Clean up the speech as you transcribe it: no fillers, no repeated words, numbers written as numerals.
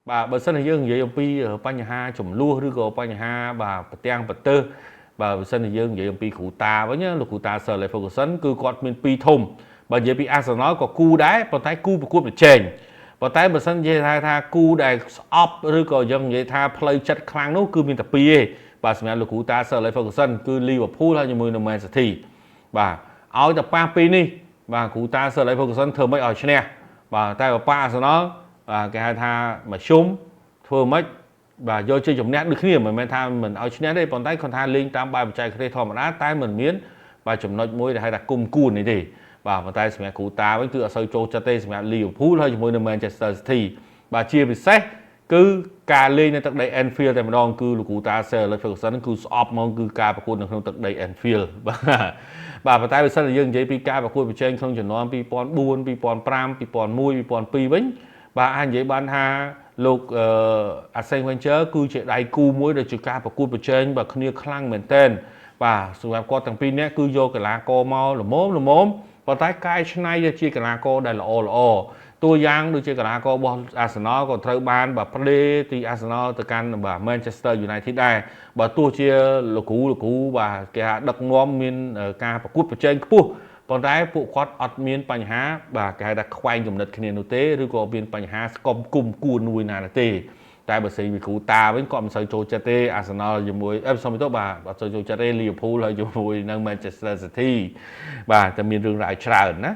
bà bờ sân này dương vậy ông pi ở bánh ha chủng lúaឬក៏bánh ha bà tiếng bật tơ bà bờ sân này dương vậy ông pi cụ ta với nhá lục cụ ta sợ lại Ferguson cứ quạt miền pi thùng bà vậy pi Arsenal có cu đá bà tay cu cuộc được chèn bà tay bờ sân vậy tha cu đại op ឬក៏យើងនិយាយថាផ្លូវចិត្តខ្លាំងនោះគឺមានតែពីរឯងបាទសម្រាប់លោកគ្រូតា Sir Alex Ferguson គឺ Liverpool ហើយជាមួយនឹង Man City បាទឲ្យតែប៉ះពីរនេះបាទគ្រូតា Sir Alex Ferguson ធ្វើមិនឲ្យឈ្នះបាទតែប៉ះ Arsenal បាទគេហៅថាមកជុំធ្វើមិនបាទយកជ័យជំនះដូចគ្នាមិនមែនថាមិនឲ្យឈ្នះទេប៉ុន្តែគាត់ថាលេងតាមបែបបច្ចេកទេសធម្មតាតែមិនមានបាទចំណុចមួយដែលហៅថាគុំគួននេះទេបាទប៉ុន្តែសម្រាប់គ្រូតាវិញគឺអត់សូវចូលចិត្តទេសម្រាប់ Liverpool ហើយជាមួយនឹង Manchester City បាទជាពិសេសគឺការលេងនៅទឹកដី Anfield តែម្ដងគឺលោកគ្រូតា Sir Alex Ferguson គឺស្អប់ហ្មងគឺការប្រកួតនៅក្នុងទឹកដី Anfield បាទប៉ុន្តែបើសិនជាយើងនិយាយពីការប្រកួតប្រជែងក្នុងជំនាន់2004 2005 2001 2002វិញបាទអាចនិយាយបានថាលោកArsene Wenger គឺជាដៃគូមួយដែលជាការប្រកួតប្រជែងបាទគ្នាខ្លាំងមែនទែនបាទសម្រាប់គាត់ទាំងពីរនាក់គឺយកកីឡាករមកល្មមប៉ុន្តែកែច្នៃជាកីឡាករដែលល្អតួយ៉ាងដូចជាកីឡាកររបស់ Arsenal ក៏ត្រូវបានបាទផ្លេទី Arsenal ទៅកាន់បាទ Manchester United ដែរបើទោះជាលោកគ្រូបាទគេថាដឹកនាំមានការប្រកួតប្រជែងខ្ពស់ប៉ុន្តែពួកគាត់អត់មានបញ្ហាបាទគេហៅថាខ្វែងគំនិតគ្នានោះទេឬក៏មានបញ្ហាស្គមគុំគួនមួយណាទេតែបើសិនវិគ្រូតាវិញគាត់មិនសូវចូលចិត្តទេ Arsenal ជាមួយសុំទៅបាទអត់សូវចូលចិត្តទេ Liverpool ហើយជាមួយនឹង Manchester City បាទតែមានរឿងរ៉ាវច្រើនណា